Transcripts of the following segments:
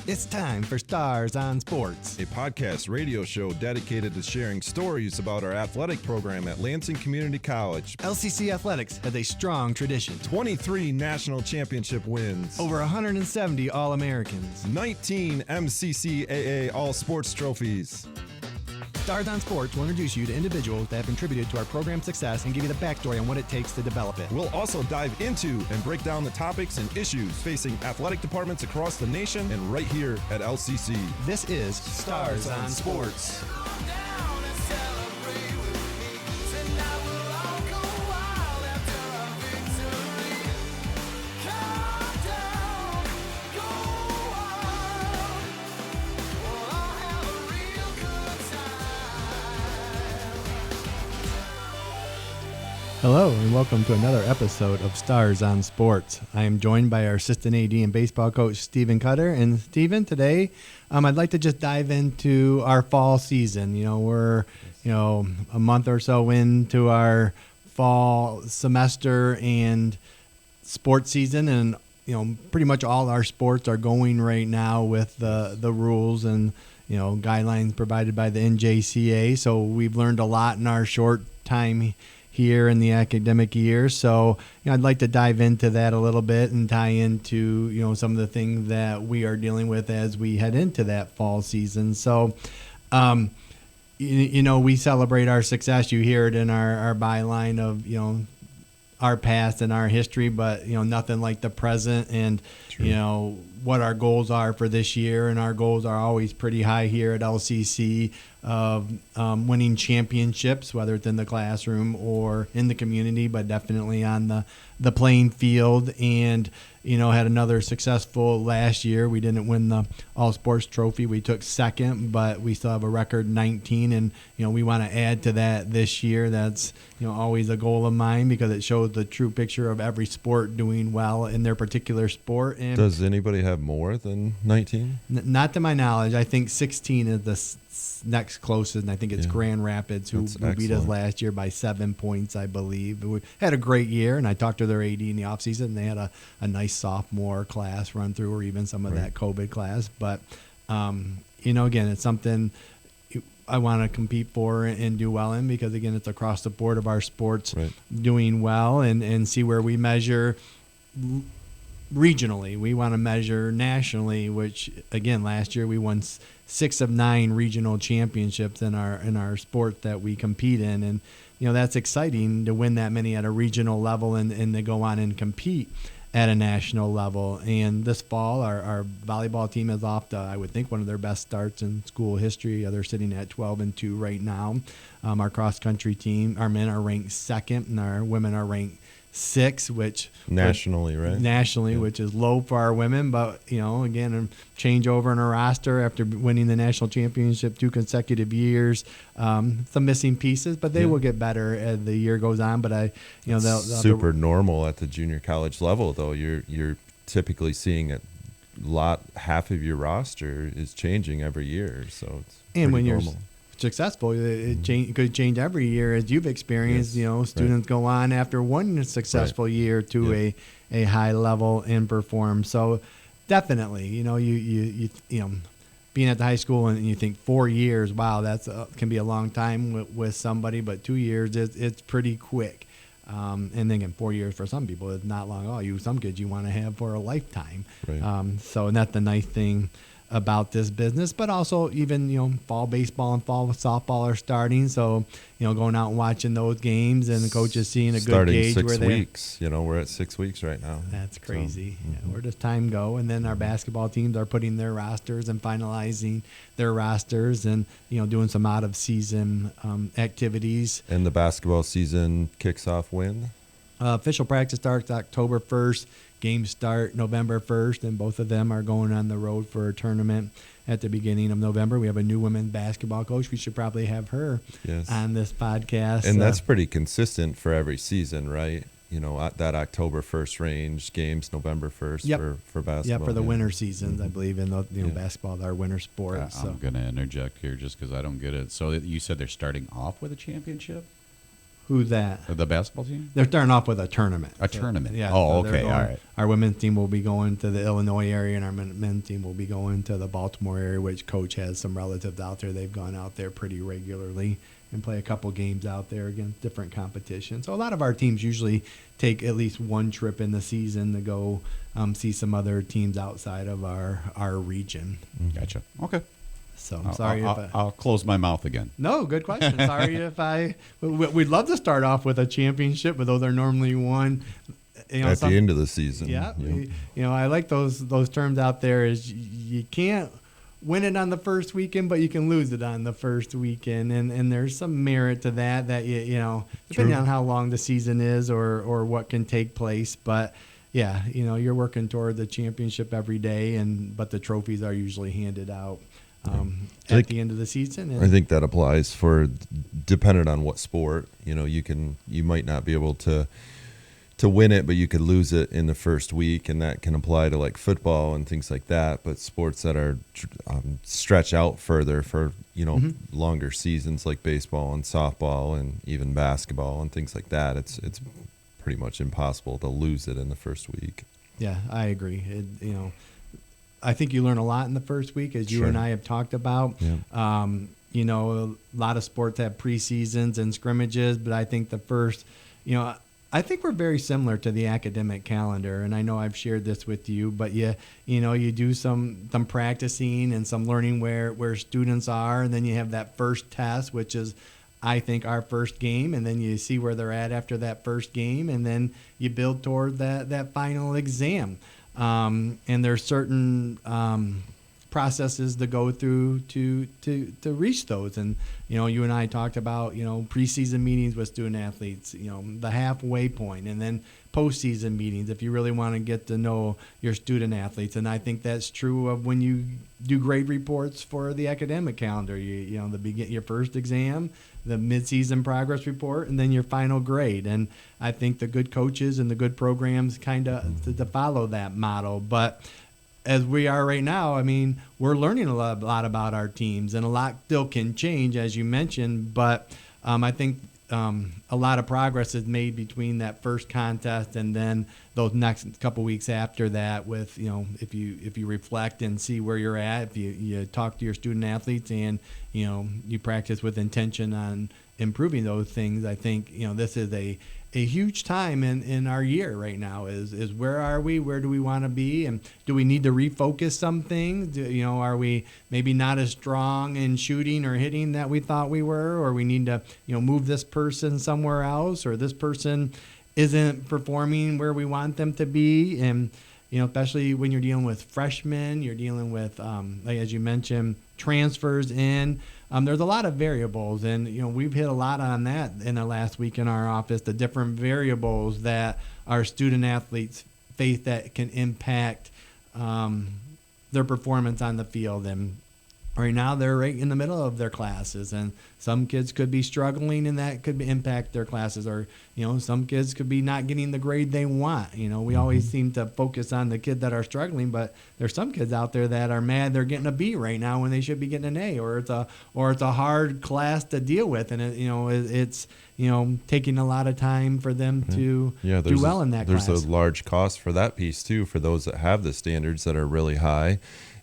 It's time for Stars on Sports, a podcast radio show dedicated to sharing stories about our athletic program at Lansing Community College. LCC Athletics has a strong tradition. 23 national championship wins. Over 170 All-Americans. 19 MCCAA All-Sports trophies. Stars on Sports will introduce you to individuals that have contributed to our program's success and give you the backstory on what it takes to develop it. We'll also dive into and break down the topics and issues facing athletic departments across the nation and right here at LCC. This is Stars on Sports. Hello and welcome to another episode of Stars on Sports. I am joined by our assistant AD and baseball coach, Stephen Cutter. And Stephen, today I'd like to just dive into our fall season. We're a month or so into our fall semester and sports season, and pretty much all our sports are going right now with the rules and guidelines provided by the NJCA. So we've learned a lot in our short time here in the academic year. So I'd like to dive into that a little bit and tie into some of the things that we are dealing with as we head into that fall season. So we celebrate our success. You hear it in our byline of our past and our history, but nothing like the present and True. What our goals are for this year. And our goals are always pretty high here at LCC of winning championships, whether it's in the classroom or in the community, but definitely on the playing field. And had another successful last year. We didn't win the All Sports Trophy. We took second, but we still have a record 19, and we want to add to that this year. That's always a goal of mine because it shows the true picture of every sport doing well in their particular sport. And does anybody have more than 19? Not to my knowledge. I think 16 is the next closest, and I think it's Grand Rapids who beat us last year by 7 points, I believe. We had a great year, and I talked to their AD in the offseason, and they had a nice sophomore class run through, or even some of that COVID class. But, again, it's something I want to compete for and do well in because, again, it's across the board of our sports doing well and see where we measure regionally. We want to measure nationally, which, again, last year we won 6 of 9 regional championships in our sport that we compete in. And, that's exciting to win that many at a regional level and to go on and compete at a national level. And this fall, our volleyball team is off to, I would think, one of their best starts in school history. They're sitting at 12-2 right now. Our cross-country team, our men are ranked 2nd, and our women are ranked 6, which nationally, which is low for our women, but again, a changeover in our roster after winning the national championship 2 consecutive years. Some missing pieces, but they will get better as the year goes on. But they'll super normal at the junior college level, though. You're typically seeing half of your roster is changing every year, so it's pretty normal. Successful, it could change every year, as you've experienced. Students go on after one successful year to a high level and perform. So definitely, you being at the high school and you think 4 years, wow, that's can be a long time with somebody, but 2 years it's pretty quick. And then again, 4 years for some people is not long at all. Some kids you want to have for a lifetime. So and that's the nice thing about this business, but also even fall baseball and fall softball are starting, so going out and watching those games and the coaches seeing a good gauge starting where 6 weeks. We're at 6 weeks right now. That's crazy. So, where does time go? And then our basketball teams are putting their rosters and finalizing their rosters and doing some out of season activities. And the basketball season kicks off when? Official practice starts October 1st. Games start November 1st, and both of them are going on the road for a tournament at the beginning of November. We have a new women's basketball coach. We should probably have her on this podcast. And that's pretty consistent for every season, right? That October 1st range, games November 1st for basketball. Yeah, for the winter seasons, I believe, in basketball is our winter sport. I'm going to interject here just because I don't get it. So you said they're starting off with a championship? Who's that? The basketball team? They're starting off with a tournament. A tournament. Yeah. Oh, so okay. All right. Our women's team will be going to the Illinois area, and our men's team will be going to the Baltimore area, which Coach has some relatives out there. They've gone out there pretty regularly and play a couple games out there against different competitions. So a lot of our teams usually take at least one trip in the season to go see some other teams outside of our region. Gotcha. Okay. So I'll close my mouth again. No, good question. Sorry if we'd love to start off with a championship, but those are normally won at the end of the season. Yeah. I like those terms out there. Is you can't win it on the first weekend, but you can lose it on the first weekend, and there's some merit to that depending on how long the season is or what can take place, but. Yeah, you're working toward the championship every day, but the trophies are usually handed out at the end of the season. I think that applies for dependent on what sport. You might not be able to win it, but you could lose it in the first week, and that can apply to like football and things like that. But sports that are stretch out further for longer seasons, like baseball and softball and even basketball and things like that, it's pretty much impossible to lose it in the first week. Yeah, I agree. I think you learn a lot in the first week, as you and I have talked about. Yeah. A lot of sports have preseasons and scrimmages, but I think the first, I think we're very similar to the academic calendar, and I know I've shared this with you, but you do some practicing and some learning where students are, and then you have that first test, which is I think our first game, and then you see where they're at after that first game, and then you build toward that final exam. And there's certain processes to go through to reach those. And you and I talked about preseason meetings with student athletes, the halfway point, and then postseason meetings if you really want to get to know your student athletes. And I think that's true of when you do grade reports for the academic calendar. Your first exam, the midseason progress report, and then your final grade. And I think the good coaches and the good programs kind of to follow that model. But as we are right now, we're learning a lot about our teams, and a lot still can change, as you mentioned. But I think a lot of progress is made between that first contest and then those next couple weeks after that. With if you reflect and see where you're at, if you talk to your student athletes and you practice with intention on improving those things, I think this is a huge time in our year right now. Is where are we? Where do we want to be? And do we need to refocus some things? Are we maybe not as strong in shooting or hitting that we thought we were, or we need to move this person somewhere else, or this person isn't performing where we want them to be? And especially when you're dealing with freshmen, you're dealing with like as you mentioned, transfers in. There's a lot of variables, and we've hit a lot on that in the last week in our office, the different variables that our student athletes face that can impact their performance on the field. And right now they're right in the middle of their classes, and some kids could be struggling, and that could impact their classes, or some kids could be not getting the grade they want. We always seem to focus on the kids that are struggling, but there's some kids out there that are mad they're getting a B right now when they should be getting an A, or it's a hard class to deal with, and it's taking a lot of time for them to do well in that class. There's a large cost for that piece too, for those that have the standards that are really high.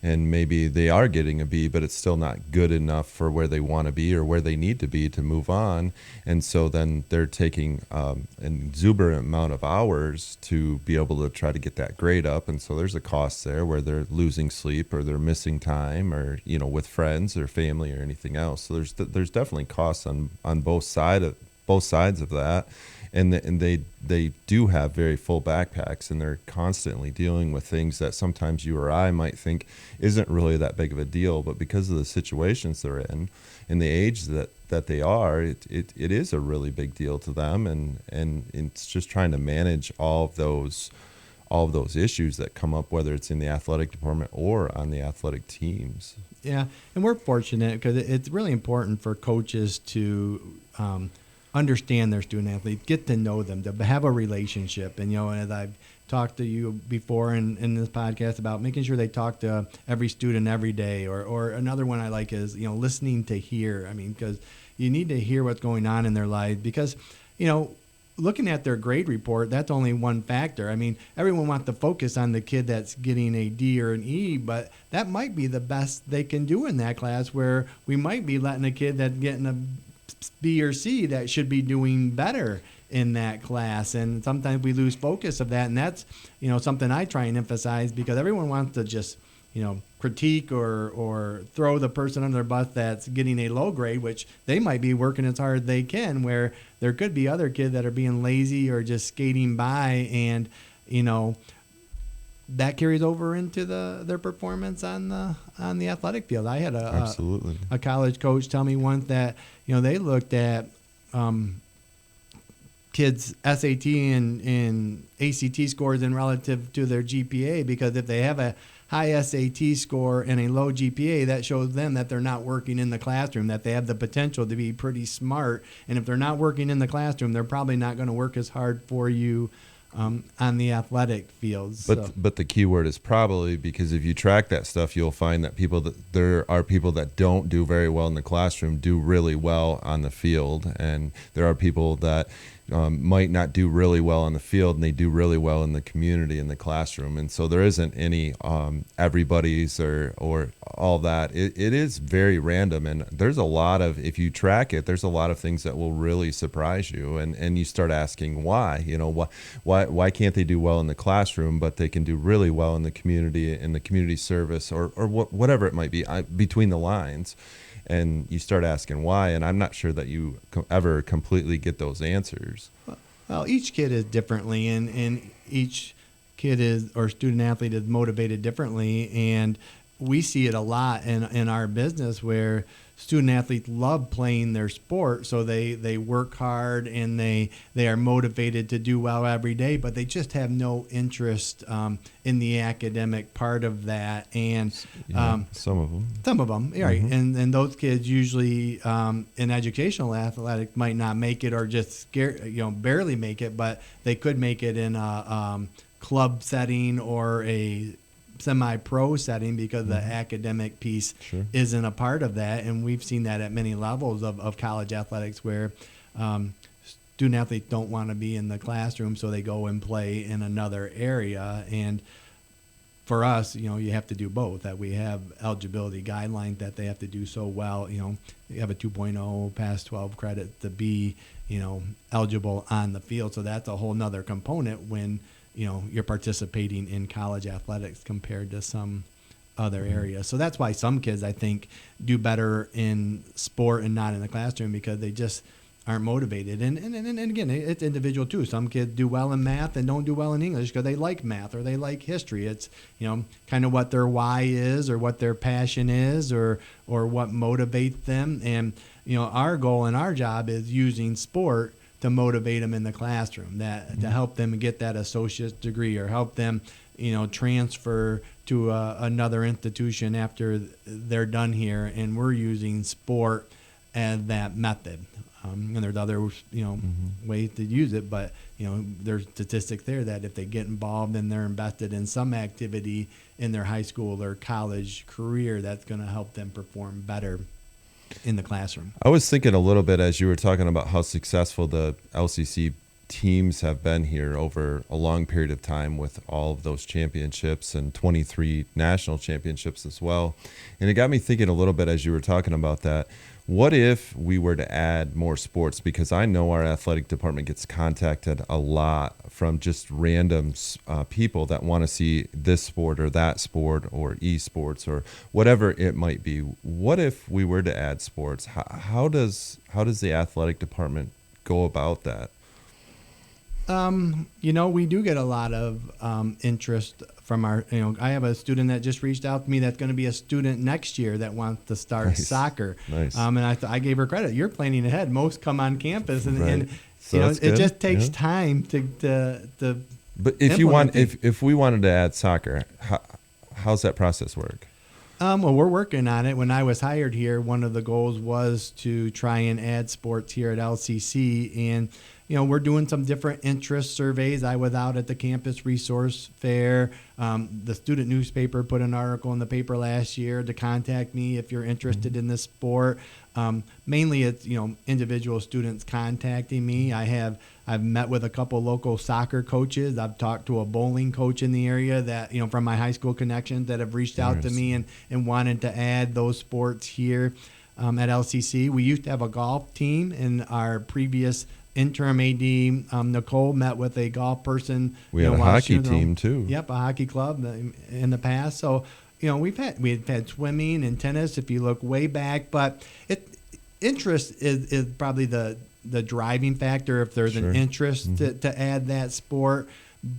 And maybe they are getting a B, but it's still not good enough for where they want to be or where they need to be to move on. And so then they're taking an exuberant amount of hours to be able to try to get that grade up. And so there's a cost there where they're losing sleep, or they're missing time, or with friends or family or anything else. So there's definitely costs on both sides of that. And they do have very full backpacks, and they're constantly dealing with things that sometimes you or I might think isn't really that big of a deal, but because of the situations they're in and the age that they are, it is a really big deal to them, and it's just trying to manage all of those issues that come up, whether it's in the athletic department or on the athletic teams. Yeah, and we're fortunate because it's really important for coaches to understand their student athletes, get to know them, to have a relationship. And, as I've talked to you before in this podcast about making sure they talk to every student every day, or another one I like is, listening to hear. Because you need to hear what's going on in their life, because looking at their grade report, that's only one factor. I mean, everyone wants to focus on the kid that's getting a D or an E, but that might be the best they can do in that class, where we might be letting a kid that's getting a B or C that should be doing better in that class. And sometimes we lose focus of that. And that's, something I try and emphasize, because everyone wants to just, critique or throw the person under the bus that's getting a low grade, which they might be working as hard as they can, where there could be other kids that are being lazy or just skating by, and that carries over into their performance on the athletic field. I had a college coach tell me once that they looked at kids' SAT and ACT scores in relative to their GPA, because if they have a high SAT score and a low GPA, that shows them that they're not working in the classroom, that they have the potential to be pretty smart. And if they're not working in the classroom, they're probably not going to work as hard for you on the athletic fields. But the key word is probably, because if you track that stuff, you'll find that there are people that don't do very well in the classroom do really well on the field, and there are people that might not do really well on the field and they do really well in the community, in the classroom. And so there isn't any everybody's or all that. It is very random, and there's a lot of, if you track it, there's a lot of things that will really surprise you, and you start asking why. Why can't they do well in the classroom but they can do really well in the community service or whatever it might be, between the lines. And you start asking why, and I'm not sure that you ever completely get those answers. Well, each kid is differently, and each kid or student athlete is motivated differently, and we see it a lot in our business, where student athletes love playing their sport, so they work hard and they are motivated to do well every day, but they just have no interest in the academic part of that. And some of them, right? Mm-hmm. And those kids usually in educational athletics might not make it, or just barely make it, but they could make it in a club setting or a semi-pro setting, because the academic piece isn't a part of that. And we've seen that at many levels of college athletics, where student athletes don't want to be in the classroom, so they go and play in another area. And for us, you have to do both. That we have eligibility guidelines that they have to do so well. You have a 2.0 pass 12 credit to be eligible on the field. So that's a whole nother component when you're participating in college athletics compared to some other areas. So that's why some kids, I think, do better in sport and not in the classroom, because they just aren't motivated. And again, it's individual too. Some kids do well in math and don't do well in English because they like math or they like history. It's kind of what their why is, or what their passion is, or what motivates them. And our goal and our job is using sport to motivate them in the classroom, to help them get that associate's degree, or help them, transfer to another institution after they're done here. And we're using sport as that method. And there's other, ways to use it, but, there's statistics there that if they get involved and they're invested in some activity in their high school or college career, that's going to help them perform better in the classroom. I was thinking a little bit as you were talking about how successful the LCC teams have been here over a long period of time, with all of those championships and 23 national championships as well. And it got me thinking a little bit as you were talking about that. What if we were to add more sports? Because I know our athletic department gets contacted a lot from just random people that want to see this sport or that sport or esports or whatever it might be. What if we were to add sports? How does the athletic department go about that? We do get a lot of interest from our, I have a student that just reached out to me that's going to be a student next year that wants to start soccer. Nice. And I gave her credit. You're planning ahead. Most come on campus, and So it just takes time to But if we wanted to add soccer, how's that process work? Well, we're working on it. When I was hired here, one of the goals was to try and add sports here at LCC. And, we're doing some different interest surveys. I was out at the campus resource fair. The student newspaper put an article in the paper last year to contact me if you're interested in this sport. Mainly it's, individual students contacting me. I've met with a couple local soccer coaches. I've talked to a bowling coach in the area that, from my high school connections that have reached out to me and wanted to add those sports here at LCC. We used to have a golf team, and our previous interim AD, Nicole, met with a golf person. We had a hockey team too. Yep, a hockey club in the past. So, we've had swimming and tennis if you look way back, but interest is probably the driving factor if there's an interest to add that sport.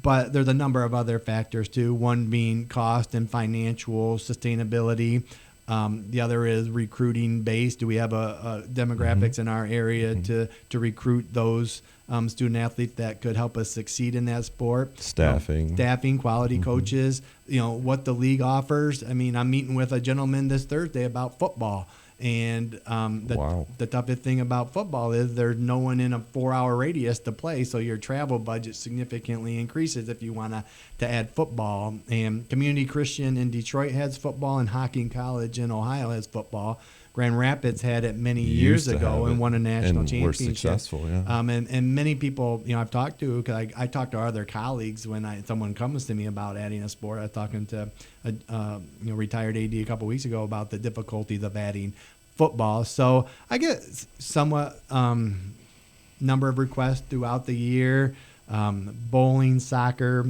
But there's a number of other factors too, one being cost and financial sustainability. The other is recruiting based. Do we have a demographics in our area to recruit those student athletes that could help us succeed in that sport? Staffing, quality coaches, what the league offers. I mean, I'm meeting with a gentleman this Thursday about football. And the toughest thing about football is there's no one in a 4-hour radius to play, so your travel budget significantly increases if you want to add football. And Community Christian in Detroit has football, and Hocking College in Ohio has football. Grand Rapids had it many years ago and won a national championship. And were successful, yeah. And many people, I've talked to, because I talk to other colleagues when someone comes to me about adding a sport. I was talking to a retired AD a couple weeks ago about the difficulties of adding football. So I get somewhat number of requests throughout the year. Bowling, soccer,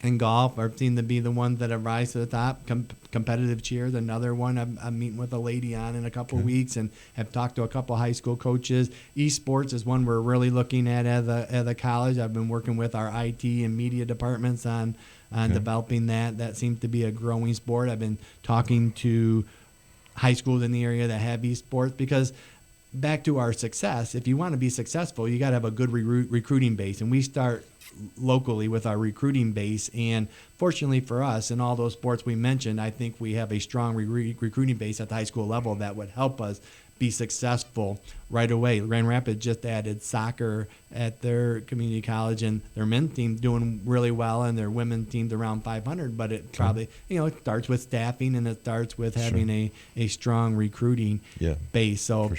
and golf seem to be the ones that have rise to the top. Competitive cheer is another one I'm meeting with a lady on in a couple of weeks, and have talked to a couple high school coaches. Esports is one we're really looking at as a college. I've been working with our IT and media departments on developing that. That seems to be a growing sport. I've been talking to high schools in the area that have esports, because back to our success, if you want to be successful, you got to have a good recruiting base. And we start locally with our recruiting base. And fortunately for us, in all those sports we mentioned, I think we have a strong recruiting base at the high school level that would help us be successful right away. Grand Rapids just added soccer at their community college, and their men's team doing really well, and their women's team's around 500. But it probably, it starts with staffing, and it starts with having a strong recruiting base. So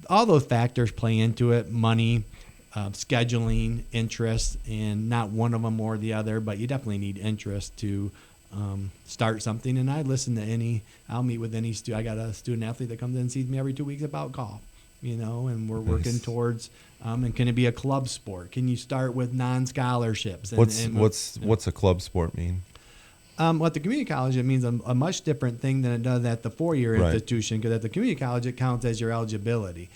all those factors play into it: money, scheduling, interest, and not one of them or the other, but you definitely need interest to start something. And I'll meet with any student. I got a student athlete that comes in and sees me every 2 weeks about golf, and we're working towards, and can it be a club sport? Can you start with non-scholarships? What's a club sport mean? At the community college, it means a much different thing than it does at the four-year institution, because at the community college, it counts as your eligibility.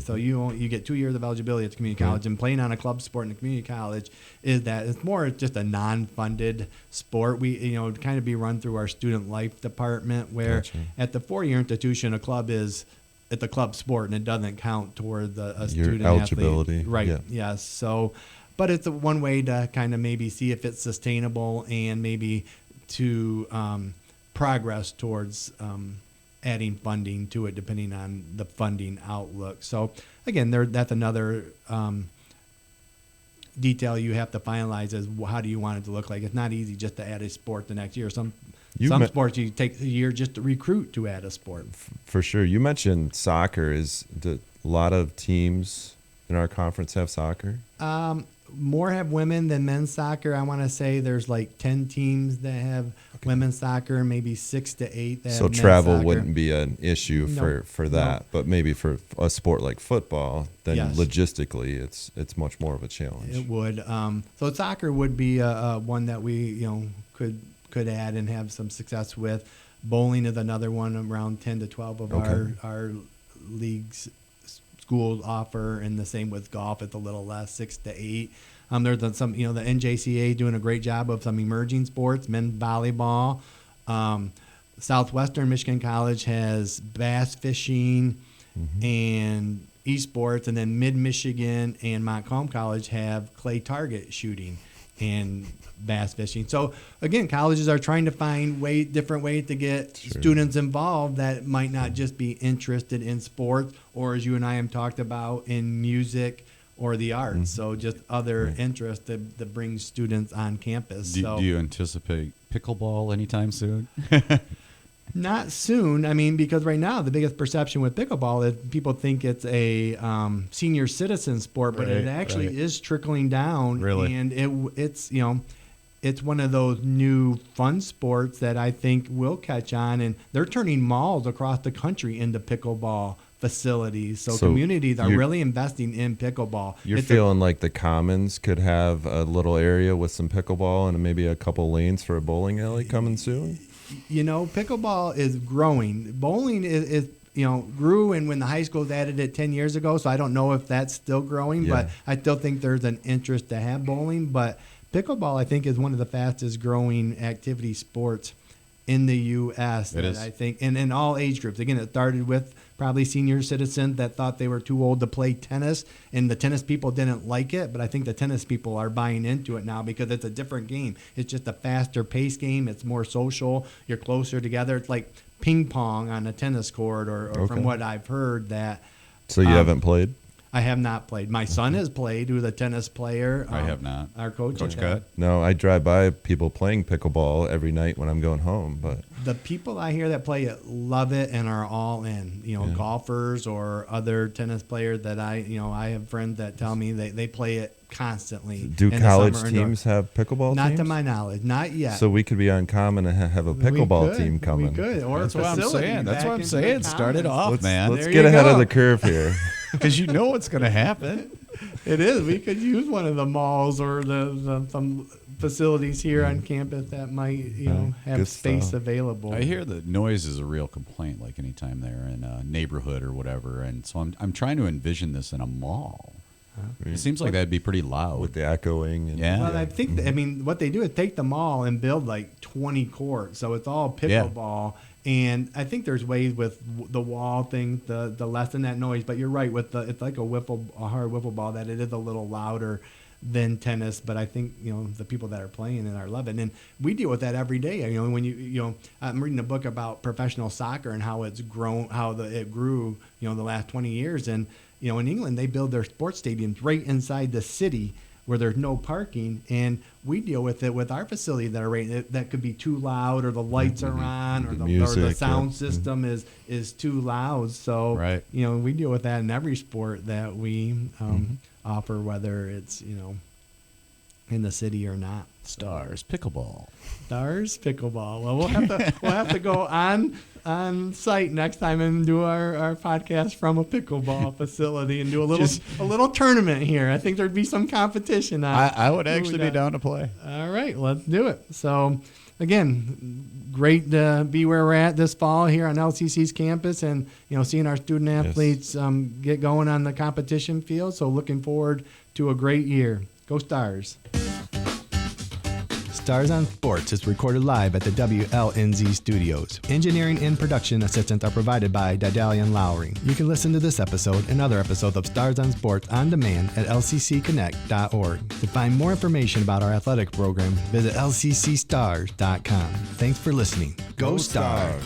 So you get 2 years of eligibility at the community college, and playing on a club sport in the community college it's more just a non-funded sport. We kind of be run through our student life department, where at the four-year institution, a club is it's a club sport, and it doesn't count toward a student eligibility. Athlete. Right. Yes. So, but it's one way to kind of maybe see if it's sustainable, and maybe to progress towards adding funding to it, depending on the funding outlook. So again, that's another detail you have to finalize, is how do you want it to look like. It's not easy just to add a sport the next year. Some sports you take a year just to recruit to add a sport. For sure. You mentioned soccer. A lot of teams in our conference have soccer? More have women than men's soccer. I want to say there's like 10 teams that have women's soccer, maybe 6 to 8 that have men's travel soccer. Wouldn't be an issue for that, but maybe for a sport like football, then logistically it's much more of a challenge. It would. So soccer would be one that we could add and have some success with. Bowling is another one. Around 10 to 12 of our leagues schools offer, and the same with golf. It's a little less, 6 to 8. There's some, the NJCA doing a great job of some emerging sports, men's volleyball. Southwestern Michigan College has bass fishing and esports, and then Mid-Michigan and Montcalm College have clay target shooting and bass fishing. So again, colleges are trying to find different ways to get students involved that might not just be interested in sports, or as you and I have talked about, in music or the arts. So just other interests that bring students on campus. Do you anticipate pickleball anytime soon? Not soon. I mean, because right now the biggest perception with pickleball is people think it's a senior citizen sport, but it actually is trickling down. Really? And it's it's one of those new fun sports that I think will catch on, and they're turning malls across the country into pickleball facilities. So communities are really investing in pickleball. You're feeling like the Commons could have a little area with some pickleball and maybe a couple lanes for a bowling alley coming soon? Pickleball is growing. Bowling is grew, and when the high schools added it 10 years ago, so I don't know if that's still growing, but I still think there's an interest to have bowling. But pickleball, I think, is one of the fastest growing activity sports in the U.S. It is. I think, and in all age groups. Again, it started with probably senior citizens that thought they were too old to play tennis, and the tennis people didn't like it, but I think the tennis people are buying into it now because it's a different game. It's just a faster paced game. It's more social. You're closer together. It's like ping pong on a tennis court, or from what I've heard that. So you haven't played? I have not played. My son has played, who's a tennis player. I have not. Our coach Cut? No, I drive by people playing pickleball every night when I'm going home. But the people I hear that play it love it and are all in. Golfers or other tennis players that I have friends that tell me they play it constantly. Do college teams have pickleball Not teams? to my knowledge, not yet. So we could be uncommon and have a pickleball team coming. We could, or That's what I'm saying. That's what I'm saying. Start it off, man. Let's get ahead of the curve here. Because you know what's going to happen. It is. We could use one of the malls or some facilities here on campus that might have space available. I hear that noise is a real complaint, like anytime they're in a neighborhood or whatever, and so I'm trying to envision this in a mall. It seems like that'd be pretty loud with the echoing. And Well, I think what they do is take the mall and build like 20 courts, so it's all pickleball. And I think there's ways with the wall thing to lessen that noise. But you're right, it's like a hard wiffle ball, that it is a little louder than tennis. But I think the people that are playing it are loving it. And we deal with that every day. When I'm reading a book about professional soccer and how it's grown, it grew the last 20 years. And in England they build their sports stadiums right inside the city, where there's no parking, and we deal with it with our facility that could be too loud, or the lights are on, or the sound system is too loud. So we deal with that in every sport that we offer, whether it's in the city or not. Stars pickleball. Well, we'll have to go on site next time and do our podcast from a pickleball facility and do a little tournament here. I think there'd be some competition. I would actually be down to play. All right, let's do it. So again, great to be where we're at this fall here on LCC's campus, and seeing our student athletes get going on the competition field. So looking forward to a great year. Go Stars. Stars on Sports is recorded live at the WLNZ studios. Engineering and production assistance are provided by Didalian Lowry. You can listen to this episode and other episodes of Stars on Sports on demand at lccconnect.org. To find more information about our athletic program, visit lccstars.com. Thanks for listening. Go Stars!